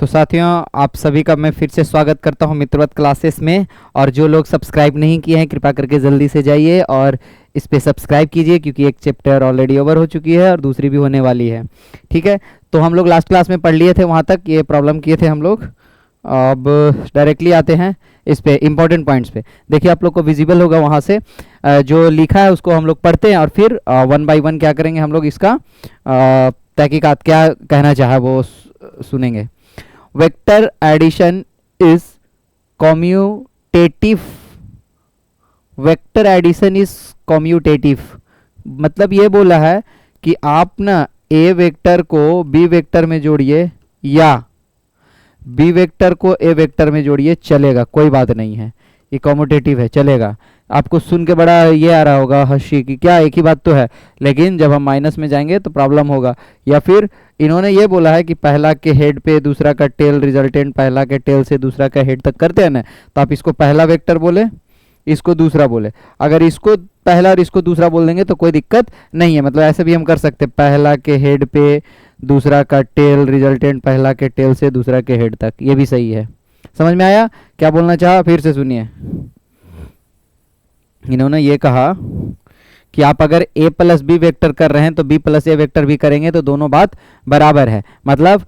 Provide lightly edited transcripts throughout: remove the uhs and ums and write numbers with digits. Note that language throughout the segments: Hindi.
तो साथियों, आप सभी का मैं फिर से स्वागत करता हूं मित्रवत क्लासेस में। और जो लोग सब्सक्राइब नहीं किए हैं कृपया करके जल्दी से जाइए और इस पे सब्सक्राइब कीजिए, क्योंकि एक चैप्टर ऑलरेडी ओवर हो चुकी है और दूसरी भी होने वाली है। ठीक है, तो हम लोग लास्ट क्लास में पढ़ लिए थे, वहाँ तक ये प्रॉब्लम किए थे हम लोग। अब डायरेक्टली आते हैं इस पे इंपॉर्टेंट पॉइंट्स पे। देखिए आप लोग को विजिबल होगा वहाँ से जो लिखा है उसको हम लोग पढ़ते हैं और फिर वन बाय वन क्या करेंगे हम लोग, इसका तहकीकात क्या कहना चाहा वो सुनेंगे। Vector addition is commutative. Vector addition is commutative मतलब ये बोला है कि आप ना ए वेक्टर को बी वेक्टर में जोड़िए या बी वेक्टर को ए वेक्टर में जोड़िए, चलेगा, कोई बात नहीं है, ये कॉम्यूटेटिव है, चलेगा। आपको सुन के बड़ा ये आ रहा होगा हंसी कि क्या एक ही बात तो है, लेकिन जब हम माइनस में जाएंगे तो प्रॉब्लम होगा। या फिर इन्होंने ये बोला है कि पहला के हेड पे दूसरा का टेल रिजल्टेंट पहला के टेल से दूसरा का हेड तक करते हैं ना, तो आप इसको पहला वेक्टर बोले, इसको दूसरा बोले। अगर इसको पहला और इसको दूसरा बोल देंगे तो कोई दिक्कत नहीं है, मतलब ऐसे भी हम कर सकते हैं, पहला के हेड पे दूसरा का टेल रिजल्टेंट पहला के टेल से दूसरा के हेड तक, ये भी सही है। समझ में आया क्या बोलना चाहा? फिर से सुनिए। इन्होंने ये कहा कि आप अगर a प्लस बी वेक्टर कर रहे हैं तो b प्लस ए वेक्टर भी करेंगे तो दोनों बात बराबर है। मतलब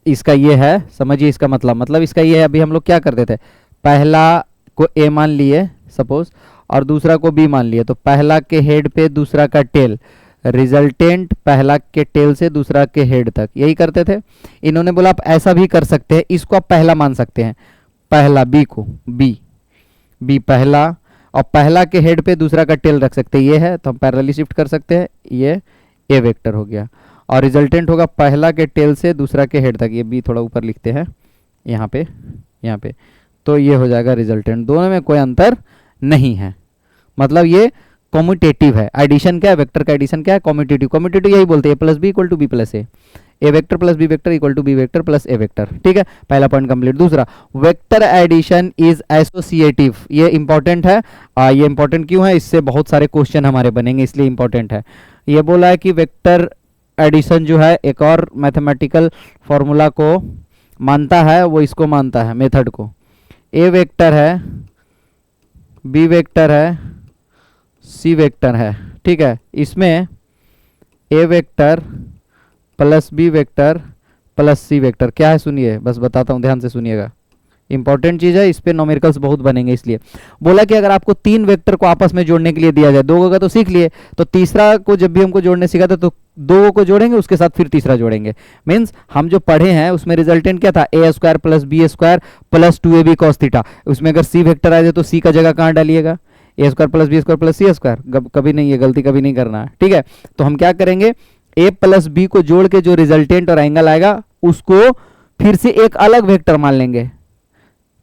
इसका ये है, समझिए इसका मतलब इसका ये है, अभी हम लोग क्या करते थे, पहला को a मान लिए सपोज और दूसरा को b मान लिए, तो पहला के हेड पे दूसरा का टेल रिजल्टेंट पहला के टेल से दूसरा के हेड तक, यही करते थे। इन्होंने बोला आप ऐसा भी कर सकते हैं, इसको आप पहला मान सकते हैं, पहला b को b पहला और पहला के हेड पे दूसरा का टेल रख सकते हैं, ये है तो हम पैरेलली शिफ्ट कर सकते हैं, ये ए वेक्टर हो गया। और रिजल्टेंट होगा पहला के टेल से दूसरा के हेड तक, ये बी थोड़ा ऊपर लिखते हैं यहाँ पे, तो ये हो जाएगा रिजल्टेंट। दोनों में कोई अंतर नहीं है, मतलब ये कॉम्यूटेटिव है। एडिशन क्या है, वेक्टर का एडिशन क्या है, कॉम्यूटेटिव। कॉम्यूटेटिव यही बोलते हैं A plus B equal to B plus A vector plus B vector equal to B vector plus A vector. ठीक है, पहला पॉइंट कंप्लीट। दूसरा, वेक्टर एडिशन इज एसोसिएटिव, ये इंपॉर्टेंट है। ये इंपॉर्टेंट क्यों है, इससे बहुत सारे क्वेश्चन हमारे बनेंगे, इसलिए इंपॉर्टेंट है। ये बोला है कि वेक्टर एडिशन जो है एक और मैथमेटिकल फॉर्मूला को मानता है, वो इसको मानता है, मेथड को। ए वेक्टर है, बी वेक्टर है, सी वेक्टर है। ठीक है, इसमें A vector plus B vector plus C vector क्या है, सुनिए, बस बताता हूं, ध्यान से सुनिएगा, इंपॉर्टेंट चीज है, इस पे न्यूमेरिकल्स बहुत बनेंगे। इसलिए बोला कि अगर आपको तीन वेक्टर को आपस में जोड़ने के लिए दिया जाए, दो का तो सीख लिए, तो तीसरा को जब भी हमको जोड़ने सीखा था तो दो को जोड़ेंगे, उसके साथ फिर तीसरा जोड़ेंगे। मीन्स हम जो पढ़े हैं उसमें रिजल्टेंट क्या था, A square plus B square plus 2ab cos theta. उसमें अगर सी वेक्टर आ जाए तो सी का जगह कहाँ डालिएगा, A square plus B square plus C square, कभी नहीं, ये गलती कभी नहीं करना है। ठीक है, तो हम क्या करेंगे, ए प्लस बी को जोड़ के जो रिजल्टेंट और एंगल आएगा उसको फिर से एक अलग वेक्टर मान लेंगे।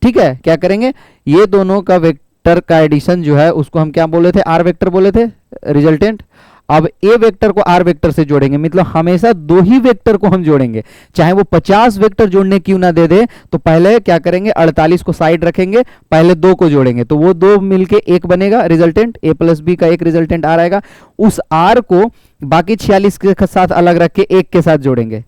ठीक है, क्या करेंगे, ये दोनों का वेक्टर का एडिशन जो है उसको हम क्या बोले थे, आर वेक्टर बोले थे रिजल्टेंट। अब ए वेक्टर को आर वेक्टर से जोड़ेंगे, मतलब हमेशा दो ही वेक्टर को हम जोड़ेंगे, चाहे वो 50 वेक्टर जोड़ने क्यों ना दे दे, तो पहले क्या करेंगे, 48 को साइड रखेंगे, पहले दो को जोड़ेंगे, तो वो दो मिलके एक बनेगा रिजल्टेंट, ए प्लस बी का एक रिजल्टेंट आर आएगा। उस आर को बाकी 46 के साथ अलग रख के एक के साथ जोड़ेंगे।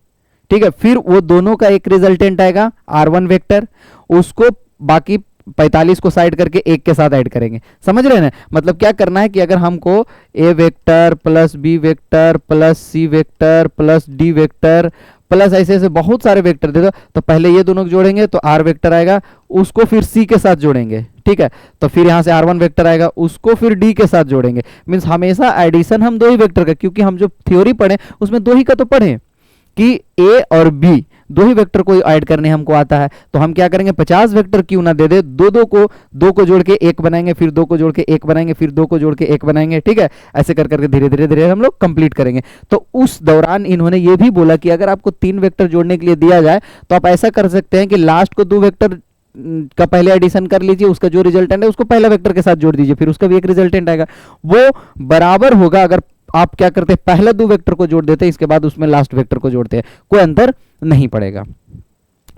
ठीक है, फिर वो दोनों का एक रिजल्टेंट आएगा R1 वेक्टर, उसको बाकी 45 को साइड करके एक के साथ ऐड करेंगे। समझ रहे हैं ना, मतलब क्या करना है कि अगर हमको A vector plus B vector plus C vector plus D vector plus ऐसे ऐसे बहुत सारे वेक्टर दे दो, तो पहले ये दोनों को जोड़ेंगे तो आर वेक्टर आएगा, उसको फिर सी के साथ जोड़ेंगे। ठीक है, तो फिर यहां से R1 वेक्टर आएगा, उसको फिर डी के साथ जोड़ेंगे। मीन्स हमेशा एडिशन हम दो ही वेक्टर का, क्योंकि हम जो थ्योरी पढ़े उसमें दो ही का तो पढ़े कि ए और बी दो ही वेक्टर को ऐड करने हमको आता है, तो हम क्या करेंगे, 50 वेक्टर क्यों ना दे दे, दो को जोड़ के एक बनाएंगे, फिर दो को जोड़ के एक बनाएंगे, फिर दो को जोड़ के एक बनाएंगे। ठीक है, ऐसे कर करके धीरे धीरे धीरे हम लोग कंप्लीट करेंगे। तो उस दौरान इन्होंने ये भी बोला कि अगर आपको तीन वेक्टर जोड़ने के लिए दिया जाए तो आप ऐसा कर सकते हैं कि लास्ट को दो वेक्टर का पहले एडिशन कर लीजिए, उसका जो रिजल्टेंट है उसको पहला वेक्टर के साथ जोड़ दीजिए, फिर उसका भी एक रिजल्टेंट आएगा, वो बराबर होगा अगर आप क्या करते हैं, पहले दो वेक्टर को जोड़ देते हैं, इसके बाद उसमें लास्ट वेक्टर को जोड़ते हैं, कोई अंतर नहीं पड़ेगा।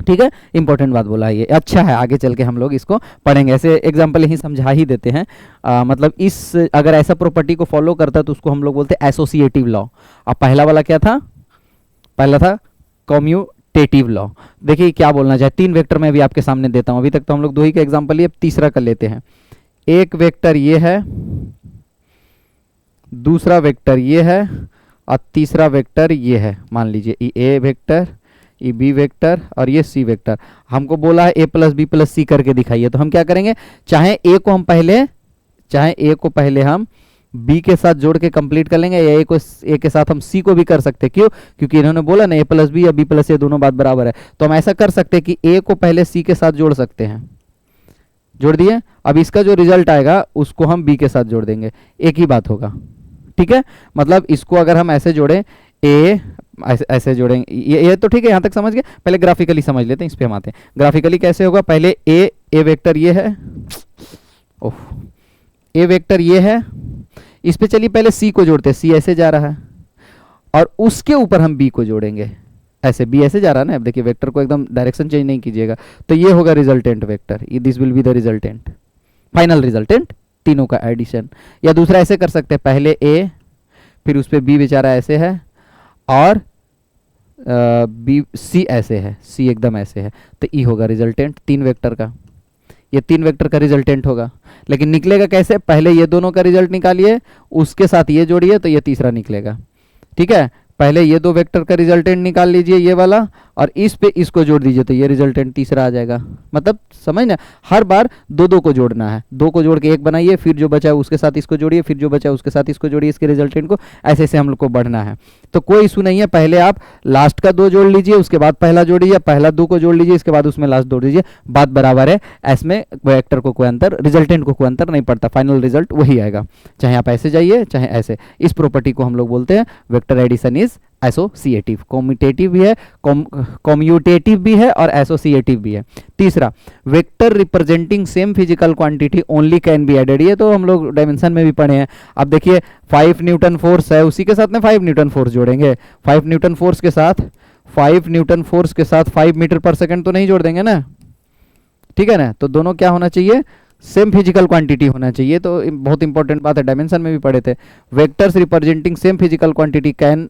ठीक है, इंपॉर्टेंट बात बोला, ये अच्छा है, आगे चल के हम लोग इसको पढ़ेंगे। ऐसे एग्जांपल यही समझा ही देते हैं। मतलब इस अगर ऐसा प्रॉपर्टी को फॉलो करता है तो उसको हम लोग बोलते हैं एसोसिएटिव लॉ। अब पहला वाला क्या था, पहला था कॉम्यू कम्यूटेटिव लॉ। देखिए क्या बोलना चाहे, 3 वेक्टर मैं भी आपके सामने देता हूं। अभी तक तो हम लोग 2 ही का एग्जांपल लिए, अब तीसरा कर लेते हैं। एक वेक्टर ये है, दूसरा वेक्टर ये है, और तीसरा वेक्टर ये है। मान लीजिए ये ए वेक्टर, ये बी वेक्टर और ये सी वेक्टर। हमको बोला है ए प्लस बी प्लस सी करके दिखाइए, तो हम क्या करेंगे, चाहे ए को पहले हम बी के साथ जोड़ के कंप्लीट कर लेंगे, या ए के साथ हम सी को भी कर सकते हैं। क्यों? क्योंकि इन्होंने बोला ना ए प्लस बी या बी प्लस ए दोनों बात बराबर है, तो हम ऐसा कर सकते हैं कि ए को पहले सी के साथ जोड़ सकते हैं। जोड़ दिए, अब इसका जो रिजल्ट आएगा उसको हम बी के साथ जोड़ देंगे, एक ही बात होगा। ठीक है, मतलब इसको अगर हम ऐसे जोड़ें, ए ऐसे जोड़ेंगे, ये तो ठीक है, यहां तक समझ गए। पहले ग्राफिकली समझ लेते हैं, इस पे हम आते हैं। ग्राफिकली कैसे होगा, पहले ए वेक्टर ये है, ओह ए वेक्टर ये है, इस पे चलिए पहले सी को जोड़ते हैं, सी ऐसे जा रहा है, और उसके ऊपर हम बी को जोड़ेंगे, ऐसे बी ऐसे जा रहा है ना। अब देखिए वेक्टर को एकदम डायरेक्शन चेंज नहीं कीजिएगा, तो ये होगा resultant vector, this will be the resultant, final resultant, तीनों का एडिशन। या दूसरा ऐसे कर सकते हैं, पहले ए, फिर उस पर बी बेचारा ऐसे है, और बी सी ऐसे है, सी एकदम ऐसे है, तो ई होगा रिजल्टेंट 3 वेक्टर का। ये 3 वेक्टर का रिजल्टेंट होगा, लेकिन निकलेगा कैसे, पहले ये दोनों का रिजल्ट निकालिए, उसके साथ ये जोड़िए, तो ये तीसरा निकलेगा। ठीक है, पहले ये 2 वेक्टर का रिजल्टेंट निकाल लीजिए, ये वाला, और इस पे इसको जोड़ दीजिए, तो ये रिजल्टेंट तीसरा आ जाएगा। मतलब समझ ना, हर बार 2 को जोड़ना है, 2 को जोड़ के 1 बनाइए, फिर जो बचा है उसके साथ इसको जोड़िए, फिर जो बचा है उसके साथ इसको जोड़िए, इसके रिजल्टेंट को ऐसे ऐसे हम लोग को बढ़ना है। तो कोई इशू नहीं है, पहले आप लास्ट का 2 जोड़ लीजिए, उसके बाद पहला जोड़िए, पहला 2 को जोड़ लीजिए, इसके बाद उसमें लास्ट जोड़ दीजिए, बात बराबर है। इसमें वेक्टर को कोई अंतर, रिजल्टेंट को कोई अंतर नहीं पड़ता, फाइनल रिजल्ट वही आएगा, चाहे आप ऐसे जाइए चाहे ऐसे। इस प्रॉपर्टी को हम लोग बोलते हैं vector addition is associative. Commutative भी है, कॉम्यूटेटिव भी है और एसोसिएटिव भी है। तीसरा, vector representing same physical quantity only can be added, ये तो हम लोग डायमेंशन में भी पढ़े हैं। अब देखिए 5 न्यूटन फोर्स है, उसी के साथ में 5 न्यूटन फोर्स जोड़ेंगे, 5 न्यूटन फोर्स के साथ 5 मीटर पर सेकंड तो नहीं जोड़ देंगे ना। ठीक है ना, तो दोनों क्या होना चाहिए, सेम फिजिकल क्वांटिटी होना चाहिए। तो बहुत इंपॉर्टेंट बात है, डायमेंशन में भी पढ़े थे। Vectors representing same physical quantity can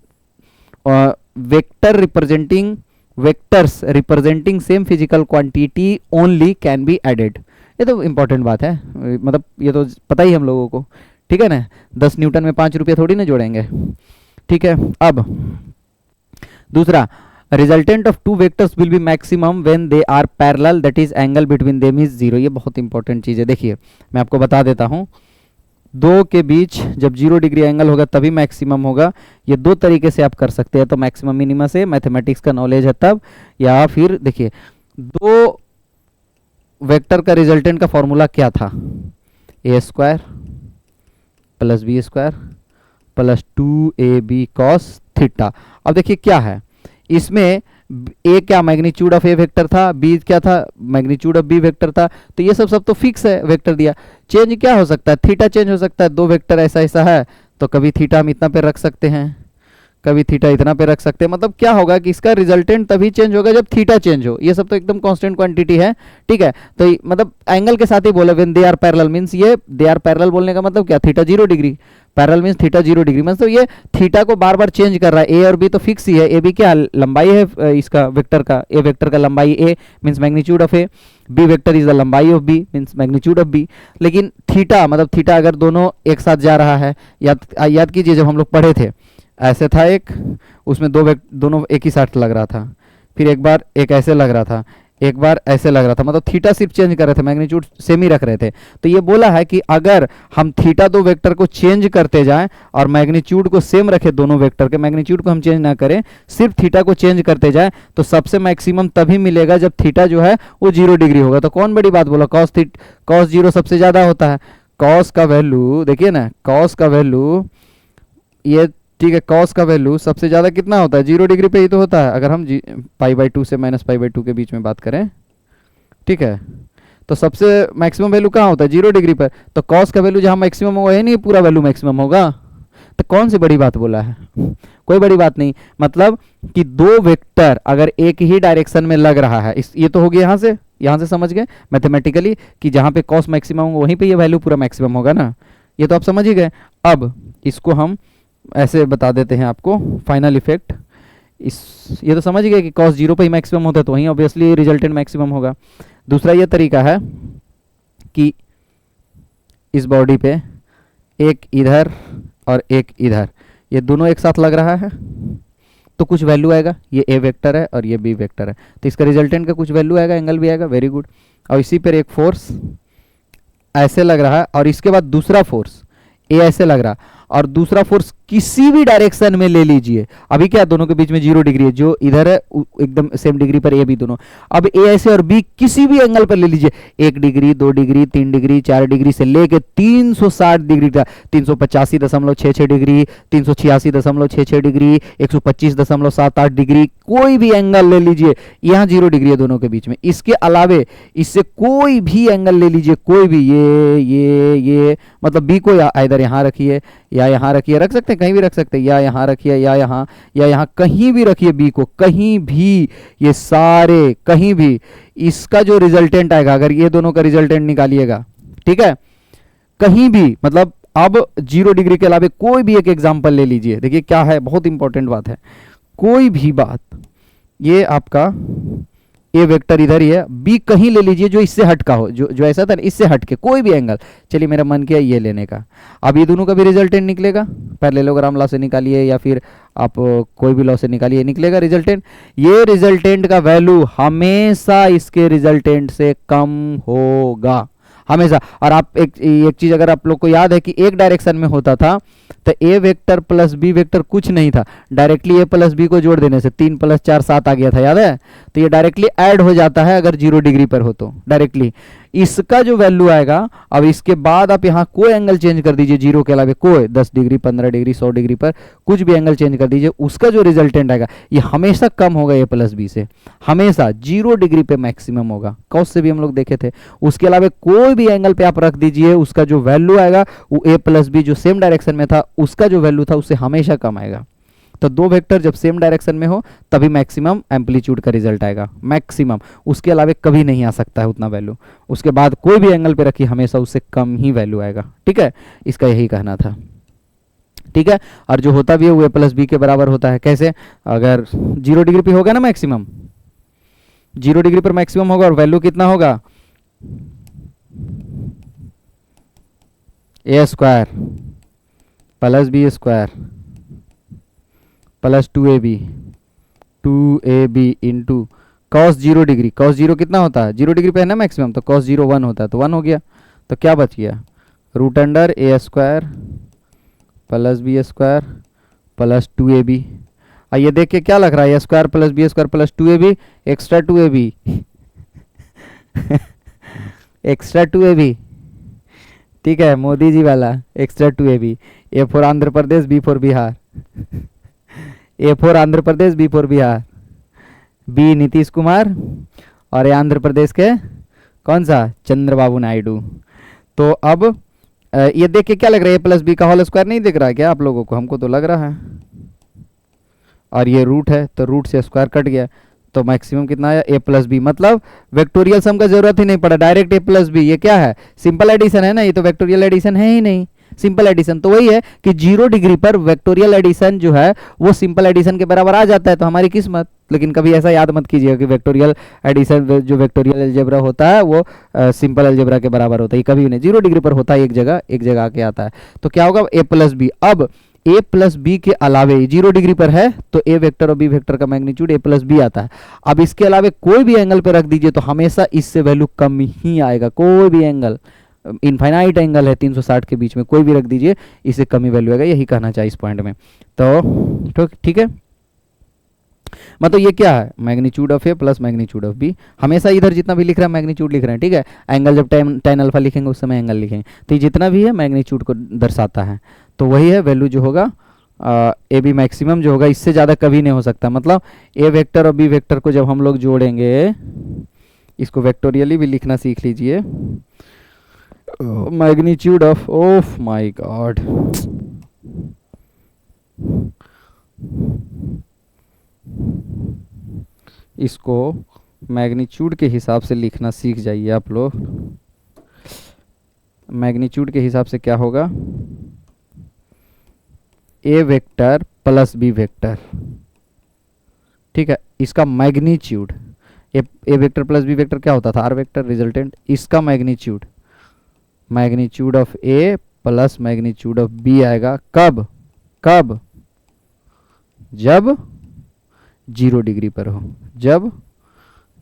vectors representing same physical quantity only can be added. ये तो इंपॉर्टेंट बात है, मतलब ये तो पता ही हम लोगों को। ठीक है ना, 10 न्यूटन में 5 रुपये थोड़ी ना जोड़ेंगे। ठीक है, अब दूसरा, resultant of 2 vectors will be maximum when they are parallel, that is angle between them is 0। ये बहुत इंपॉर्टेंट चीज़ है। देखिए मैं आपको बता देता हूँ, 2 के बीच जब 0 डिग्री एंगल होगा तभी मैक्सिमम होगा। ये 2 तरीके से आप कर सकते हैं, तो मैक्सिमम मिनिमम से मैथमेटिक्स का नॉलेज है तब, या फिर देखिए 2 वेक्टर का रिजल्टेंट का फॉर्मूला क्या था, A square plus B square plus 2ab cos theta. अब देखिए क्या है इसमें, ए क्या मैग्नीट्यूड ऑफ ए वेक्टर था, बी क्या था मैग्नीट्यूड ऑफ बी वेक्टर था, तो ये सब तो फिक्स है वेक्टर दिया। चेंज क्या हो सकता है, थीटा चेंज हो सकता है। 2 वेक्टर ऐसा ऐसा है तो कभी थीटा हम इतना पे रख सकते हैं, कभी थीटा इतना पे रख सकते हैं। मतलब क्या होगा कि इसका रिजल्टेंट तभी चेंज होगा जब थीटा चेंज हो। ये सब तो एकदम कांस्टेंट क्वांटिटी है। ठीक है, तो मतलब एंगल के साथ ही बोला when they are parallel, means ये दे आर पैरेलल बोलने का मतलब क्या, theta 0 degree, parallel means theta 0 degree, मतलब तो ये थीटा को बार बार चेंज कर रहा है। ए और बी तो फिक्स ही है, ए बी क्या लंबाई है इसका वेक्टर का, ए वेक्टर का लंबाई A means magnitude of A, B vector is the लंबाई of B means magnitude of B. लेकिन थीटा मतलब थीटा अगर दोनों एक साथ जा रहा है, याद कीजिए जब हम लोग पढ़े थे ऐसे था एक, उसमें दोनों एक ही साथ लग रहा था, फिर एक बार एक ऐसे लग रहा था, एक बार ऐसे लग रहा था, मतलब थीटा सिर्फ चेंज कर रहे थे, मैग्नीट्यूड सेम ही रख रहे थे। तो ये बोला है कि अगर हम थीटा 2 वेक्टर को चेंज करते जाएं और मैग्नीट्यूड को सेम रखे, दोनों वेक्टर के मैग्नीट्यूड को हम चेंज ना करें, सिर्फ थीटा को चेंज करते जाएं, तो सबसे मैक्सिमम तभी मिलेगा जब थीटा जो है वो 0 डिग्री होगा। तो कौन बड़ी बात बोला, कॉस 0 सबसे ज्यादा होता है। कॉस का वैल्यू देखिए ना, कॉस का वैल्यू ये ठीक है, कॉस का वैल्यू सबसे ज्यादा कितना होता है, 0 डिग्री पे ही तो होता है। अगर हम π/2 से -π/2 के बीच में बात करें, ठीक है, तो सबसे मैक्सिमम वैल्यू कहाँ होता है, 0 डिग्री पर। तो कॉस का वैल्यू जहाँ मैक्सिमम होगा, ये नहीं पूरा वैल्यू मैक्सिमम होगा। तो कौन सी बड़ी बात बोला है, कोई बड़ी बात नहीं। मतलब कि 2 वेक्टर अगर एक ही डायरेक्शन में लग रहा है, ये तो हो गया यहाँ से समझ गए मैथमेटिकली कि जहाँ पे कॉस मैक्सिमम होगा वहीं पे ये वैल्यू पूरा मैक्सिमम होगा ना, ये तो आप समझ ही गए। अब इसको हम ऐसे बता देते हैं आपको, फाइनल इफेक्ट ये तो समझ गए कि cos जीरो पे ही मैक्सिमम होता है, तो वहीं ऑब्वियसली रिजल्टेंट मैक्सिमम होगा। दूसरा ये तरीका है कि इस बॉडी पे एक इधर और एक इधर, ये दोनों एक साथ लग रहा है तो कुछ वैल्यू आएगा, ये ए वेक्टर है और ये बी वेक्टर है, तो इसका रिजल्टेंट का कुछ वैल्यू आएगा, एंगल भी आएगा, वेरी गुड। और इसी पर एक फोर्स ऐसे लग रहा है और इसके बाद दूसरा फोर्स ए ऐसे लग रहा, और दूसरा फोर्स किसी भी डायरेक्शन में ले लीजिए। अभी क्या दोनों के बीच में 0 डिग्री है, जो इधर है एकदम सेम डिग्री पर, ए बी दोनों। अब ए ऐसे और बी किसी भी एंगल पर ले लीजिए, 1 डिग्री 2 डिग्री 3 डिग्री 4 डिग्री से लेके 360 डिग्री तक, 385.66 डिग्री, 386.66 डिग्री, 125.78 डिग्री, कोई भी एंगल ले लीजिए। यहाँ 0 डिग्री है दोनों के बीच में। इसके अलावे इससे कोई भी एंगल ले लीजिए, कोई भी, ये मतलब बी को या इधर यहाँ रखिए या यहाँ रखिए, रख सकते हैं कहीं भी रख सकते हैं, या यहाँ रखिए या यहाँ कहीं भी रखिए बी को, कहीं भी, ये सारे कहीं भी, इसका जो रिजल्टेंट आएगा, अगर ये दोनों का रिजल्टेंट निकालिएगा, ठीक है, कहीं भी, मतलब अब 0 डिग्री के अलावा कोई भी एक एग्जांपल ले लीजिए। देखिए क्या है, बहुत इंपॉर्टेंट बात है, कोई भी बात, ये आपका ए वेक्टर इधर ही है, बी कहीं ले लीजिए जो इससे हट का हो, जो ऐसा था ना, इससे हट के कोई भी एंगल। चलिए मेरा मन किया ये लेने का, अब ये दोनों का भी रिजल्टेंट निकलेगा, पैरेललोग्राम लॉ से निकालिए या फिर आप कोई भी लॉ से निकालिए, निकलेगा रिजल्टेंट। ये रिजल्टेंट का वैल्यू हमेशा इसके रिजल्टेंट से कम होगा, हमेशा। और आप एक चीज अगर आप लोग को याद है कि एक डायरेक्शन में होता था तो ए वेक्टर प्लस बी वेक्टर कुछ नहीं था, डायरेक्टली ए प्लस बी को जोड़ देने से 3 + 4 7 आ गया था, याद है? तो ये डायरेक्टली ऐड हो जाता है अगर 0 डिग्री पर हो तो डायरेक्टली। इसका जो वैल्यू आएगा, अब इसके बाद आप यहाँ कोई एंगल चेंज कर दीजिए, 0 के अलावा कोई 10 डिग्री 15 डिग्री 100 डिग्री पर कुछ भी एंगल चेंज कर दीजिए, उसका जो रिजल्टेंट आएगा ये हमेशा कम होगा ए प्लस बी से, हमेशा 0 डिग्री पे मैक्सिमम होगा। कॉस से भी हम लोग देखे थे। उसके अलावा कोई भी एंगल पे आप रख दीजिए, उसका जो वैल्यू आएगा वो ए प्लस बी जो सेम डायरेक्शन में था उसका जो वैल्यू था उससे हमेशा कम आएगा। तो दो वेक्टर जब सेम डायरेक्शन में हो तभी मैक्सिमम एम्पलीट्यूड का रिजल्ट आएगा, मैक्सिमम, उसके अलावा कभी नहीं आ सकता है उतना वैल्यू। उसके बाद कोई भी एंगल पे रखिए हमेशा उससे कम ही वैल्यू आएगा, ठीक है? इसका यही कहना था, ठीक है? और जो होता भी है वो ए प्लस बी के बराबर होता है। कैसे? अगर 0 डिग्री पे होगा ना मैक्सिमम, 0 डिग्री पर मैक्सिमम होगा और वैल्यू कितना होगा, A square plus B square plus 2ab into cos 0 degree. Cos 0 कितना होता है, 0 डिग्री पे है ना मैक्सिमम, तो कॉस 0 1 होता है, तो 1 हो गया। तो क्या बच गया, root under A square plus B square plus 2ab। ये देख के क्या लग रहा है, A square plus B square plus 2ab, extra 2ab extra 2ab, ठीक है, मोदी जी वाला extra 2ab। A for Andhra Pradesh, B for Bihar A for Andhra Pradesh, B for Bihar, B Nitish Kumar और ए आंध्र प्रदेश के कौन सा, चंद्रबाबू नायडू। तो अब ये देख के क्या लग रहा है, ए प्लस बी का होल स्क्वायर नहीं दिख रहा है क्या आप लोगों को? हमको तो लग रहा है। और ये रूट है तो रूट से स्क्वायर कट गया, तो मैक्सिमम कितना आया, ए प्लस बी। मतलब वेक्टोरियल सम का जरूरत ही नहीं पड़ा, डायरेक्ट ए प्लस बी। ये क्या है, सिंपल एडिशन है ना, ये तो वेक्टोरियल एडिशन है ही नहीं, सिंपल एडिशन। तो वही है कि 0 डिग्री पर वेक्टोरियल एडिशन जो है वो सिंपल एडिशन के बराबर आ जाता है, तो हमारी किस्मत। लेकिन कभी ऐसा याद मत कीजिएगा कि वेक्टोरियल एडिशन जो वेक्टोरियल अलजेब्रा होता है वो सिंपल अलजेब्रा के बराबर होता है, कभी नहीं। 0 डिग्री पर होता है, एक जगह आके आता है। तो क्या होगा, ए प्लस बी। अब ए प्लस बी के अलावे 0 डिग्री पर है तो ए वेक्टर और बी वेक्टर का मैग्नीट्यूड ए प्लस बी आता है। अब इसके अलावे कोई भी एंगल पे रख दीजिए तो हमेशा इससे वैल्यू कम ही आएगा, कोई भी एंगल, इनफाइनाइट एंगल है 360 के बीच में, कोई भी रख दीजिए इससे कम ही वैल्यू आएगा, यही कहना चाहिए इस पॉइंट में। तो ठीक है, मतलब ये क्या है, magnitude of A plus magnitude of B. हमेशा इधर जितना भी लिख रहा है मैग्नीट्यूड लिख रहे हैं, ठीक है? एंगल जब tan अल्फा लिखेंगे उस समय एंगल लिखेंगे, तो ये जितना भी है मैग्नीट्यूड को दर्शाता है। तो वही है वैल्यू जो होगा ए बी मैक्सिमम जो होगा, इससे ज़्यादा कभी नहीं हो सकता। मतलब ए वेक्टर और बी वेक्टर को जब हम लोग जोड़ेंगे, इसको वेक्टोरियली भी लिखना सीख लीजिए, magnitude of, of my God, इसको मैग्नीट्यूड के हिसाब से लिखना सीख जाइए आप लोग। मैग्नीट्यूड के हिसाब से क्या होगा, A vector plus B vector ठीक है, इसका magnitude, A vector plus B vector क्या होता था, आर वेक्टर रिजल्टेंट, इसका magnitude, magnitude of A plus magnitude of B आएगा कब, कब, जब 0 डिग्री पर हो, जब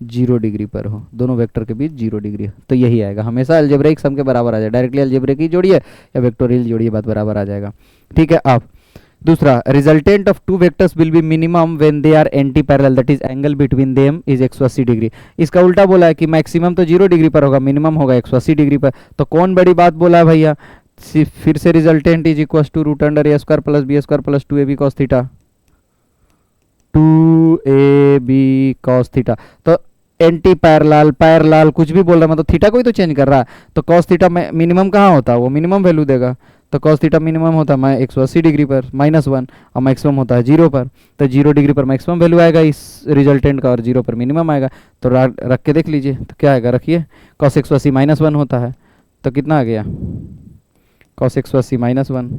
0 डिग्री पर हो, दोनों वेक्टर के बीच 0 डिग्री हो, तो यही आएगा हमेशा अलजेब्रिक सम के बराबर आ जाए, डायरेक्टली अलजेब्रिक ही जोड़िए या वेक्टोरियल जोड़िए, बात बराबर आ जाएगा। ठीक है, अब दूसरा, resultant of two vectors will be minimum when they are anti parallel, that is angle between them is 180 degree. इसका उल्टा बोला है कि मैक्सिमम तो 0 डिग्री पर होगा, मिनिमम होगा 180 डिग्री पर, तो कौन बड़ी बात बोला है भैया, फिर से resultant is equal to root under A square plus B square plus 2ab cos theta, 2ab cos theta, तो एंटी पैरेलल पैरेलल कुछ भी बोल रहा है, मतलब थीटा को ही तो चेंज कर रहा है, तो cos थीटा मिनिमम कहाँ होता है, वो मिनिमम वैल्यू देगा, तो cos थीटा मिनिमम होता है 180 डिग्री पर -1 और मैक्सिमम होता है 0 पर, तो 0 डिग्री पर मैक्सिमम वैल्यू आएगा इस रिजल्टेंट का और 0 पर मिनिमम आएगा, तो रख के देख लीजिए तो क्या आएगा, रखिए cos 180 -1 होता है, तो कितना आ गया cos 180 -1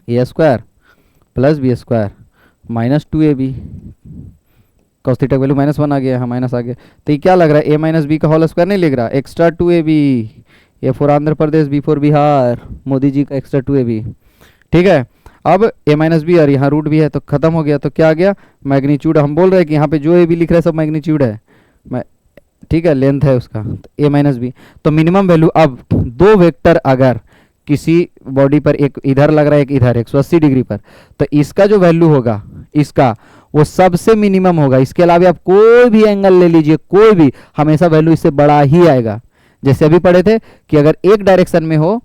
A square plus B square minus 2ab, cos theta value -1 आ गया, हाँ माइनस आ गया, तो ये क्या लग रहा है a माइनस बी का होल स्क्वायर नहीं लिख रहा, extra 2ab, A for Andhra Pradesh, B for Bihar, Modi ji का एक्स्ट्रा 2ab। ठीक है, अब a माइनस बी और यहाँ रूट भी है तो खत्म हो गया, तो क्या आ गया मैग्नीट्यूड, हम बोल रहे हैं कि यहाँ पे जो ए बी लिख रहा है सब मैग्नीट्यूड है, ठीक है, लेंथ है उसका, तो a माइनस बी, तो मिनिमम वैल्यू, अब दो वेक्टर अगर किसी बॉडी पर एक इधर लग रहा है एक इधर 180 डिग्री पर, तो इसका जो वैल्यू होगा इसका वो सबसे मिनिमम होगा, इसके अलावा आप कोई भी एंगल ले लीजिए, कोई भी, हमेशा वैल्यू इससे बड़ा ही आएगा। जैसे अभी पढ़े थे कि अगर एक डायरेक्शन में हो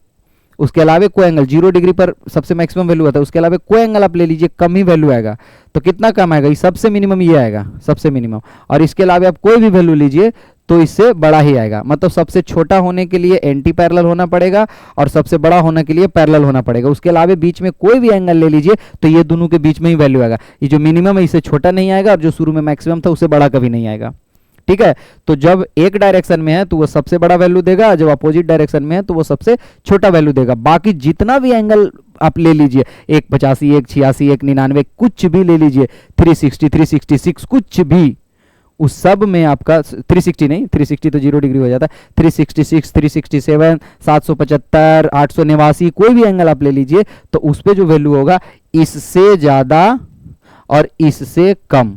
उसके अलावा कोई एंगल 0 डिग्री पर सबसे मैक्सिमम वैल्यू आता है, उसके अलावा कोई एंगल आप ले लीजिए कम ही वैल्यू आएगा, तो कितना कम आएगा, ये सबसे मिनिमम ये आएगा, सबसे मिनिमम, और इसके अलावा आप कोई भी वैल्यू लीजिए तो इससे बड़ा ही आएगा, मतलब सबसे छोटा होने के लिए एंटी पैरेलल होना पड़ेगा और सबसे बड़ा होने के लिए पैरेलल होना पड़ेगा, उसके अलावा बीच में कोई भी एंगल ले लीजिए तो ये दोनों के बीच में ही वैल्यू आएगा, ये जो मिनिमम है इससे छोटा नहीं आएगा और जो शुरू में मैक्सिमम था उससे बड़ा कभी नहीं आएगा। ठीक है, तो जब एक डायरेक्शन में है तो वो सबसे बड़ा वैल्यू देगा, जब अपोजिट डायरेक्शन में है तो वो सबसे छोटा वैल्यू देगा, बाकी जितना भी एंगल आप ले लीजिए, 185 186 199 कुछ भी ले लीजिए, 360 366 कुछ भी, उस सब में आपका 360 नहीं, 360 तो 0 डिग्री हो जाता है, 366 367 775 889 कोई भी एंगल आप ले लीजिए तो उस पे जो वैल्यू होगा इससे ज्यादा और इससे कम,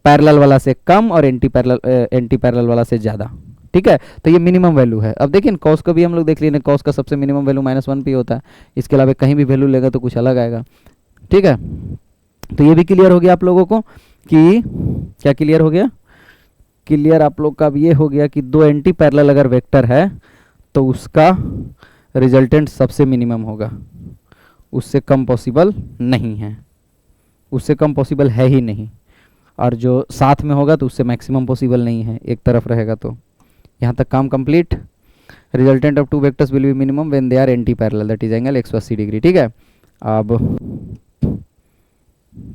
पैरेलल वाला से कम और एंटी पैरेलल वाला से ज्यादा। ठीक है, तो ये मिनिमम वैल्यू है। अब देखिए कॉस का भी हम लोग देख लिए, कॉस का सबसे मिनिमम वैल्यू -1 पे होता है, इसके अलावा कहीं भी वैल्यू लेगा तो कुछ अलग आएगा। ठीक है, तो ये भी क्लियर हो गया आप लोगों को कि क्या क्लियर हो गया, क्लियर आप लोग का अब ये हो गया कि दो एंटी पैरेलल अगर वेक्टर है तो उसका रिजल्टेंट सबसे मिनिमम होगा, उससे कम पॉसिबल नहीं है, उससे कम पॉसिबल है ही नहीं, और जो साथ में होगा तो उससे मैक्सिमम पॉसिबल नहीं है, एक तरफ रहेगा। तो यहाँ तक काम complete. Resultant of two vectors will be minimum when they are anti parallel, that is angle 180 degree. ठीक है, अब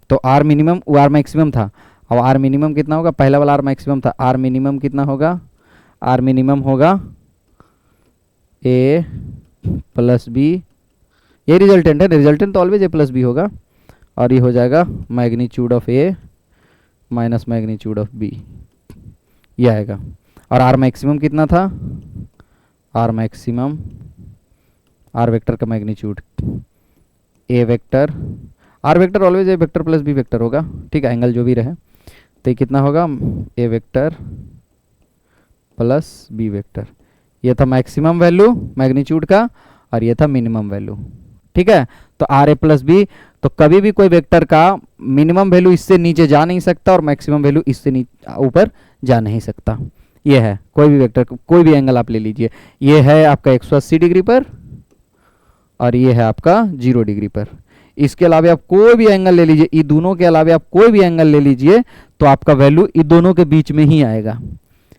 तो आर मिनिमम वो आर मैक्सिमम था, अब आर मिनिमम कितना होगा, पहला वाला आर मैक्सिमम था, आर मिनिमम कितना होगा, आर मिनिमम होगा ए प्लस बी, ये रिजल्टेंट है, रिजल्टेंट तो ऑलवेज ए प्लस बी होगा, और ये हो जाएगा magnitude of A minus magnitude of B, ये आएगा। और आर मैक्सिमम कितना था, आर मैक्सिमम, आर वेक्टर का magnitude, A vector, R vector always A vector plus B vector होगा। ठीक है, एंगल जो भी रहे, तो कितना होगा, A vector plus B vector, ये था मैक्सिमम वैल्यू मैग्नीट्यूड का और ये था मिनिमम वैल्यू। ठीक है, तो आर ए प्लस बी, तो कभी भी कोई वेक्टर का मिनिमम वैल्यू इससे नीचे जा नहीं सकता और मैक्सिमम वैल्यू इससे ऊपर जा नहीं सकता। ये है कोई भी वेक्टर, कोई भी एंगल आप ले लीजिए, ये है आपका 180 डिग्री पर और ये है आपका 0 डिग्री पर। इसके अलावा आप कोई भी एंगल ले लीजिए, इन दोनों के अलावा आप कोई भी एंगल ले लीजिए तो आपका वैल्यू इन दोनों के बीच में ही आएगा,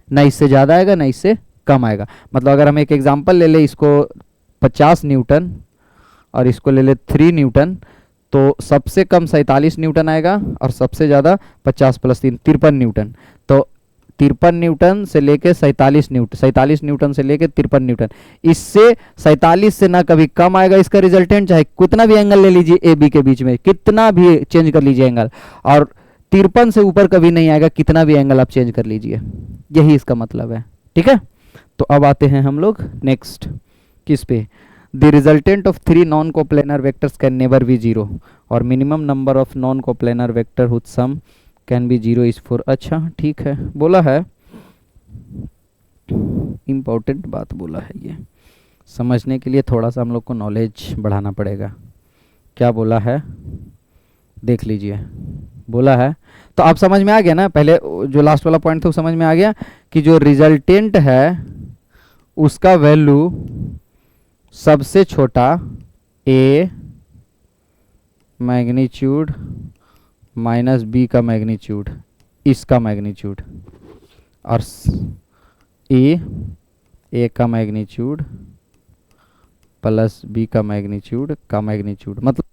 ना इससे ज़्यादा आएगा ना इससे कम आएगा। मतलब अगर हम एक एग्जांपल ले ले, इसको 50 न्यूटन और इसको ले ले 3 न्यूटन, तो सबसे कम 47 न्यूटन आएगा और सबसे ज़्यादा 50 + 3 53 न्यूटन। तो 53 न्यूटन से लेके 47 न्यूटन, 47 न्यूटन से लेके 53 न्यूटन, इससे 47 से ना कभी कम आएगा इसका रिजल्टेंट, चाहे कितना भी एंगल ले लीजिए ए बी के बीच में, कितना भी चेंज कर लीजिए एंगल, और 53 से ऊपर कभी नहीं आएगा, कितना भी एंगल आप चेंज कर लीजिए, यही इसका मतलब है। ठीक है, तो अब आते हैं हम लोग नेक्स्ट किस पे, the resultant of three non coplanar vectors can never be zero और minimum number of non coplanar vector whose sum can be zero is four. अच्छा ठीक है, बोला है, इम्पोर्टेंट बात बोला है, ये समझने के लिए थोड़ा सा हम लोग को नॉलेज बढ़ाना पड़ेगा। क्या बोला है देख लीजिए, बोला है तो आप समझ में आ गया ना, पहले जो लास्ट वाला पॉइंट था वो समझ में आ गया कि जो रिजल्टेंट है उसका वैल्यू सबसे छोटा ए मैग्नीट्यूड माइनस बी का मैग्नीट्यूड, इसका मैग्नीट्यूड, और ए का मैग्नीट्यूड प्लस बी का मैग्नीट्यूड मतलब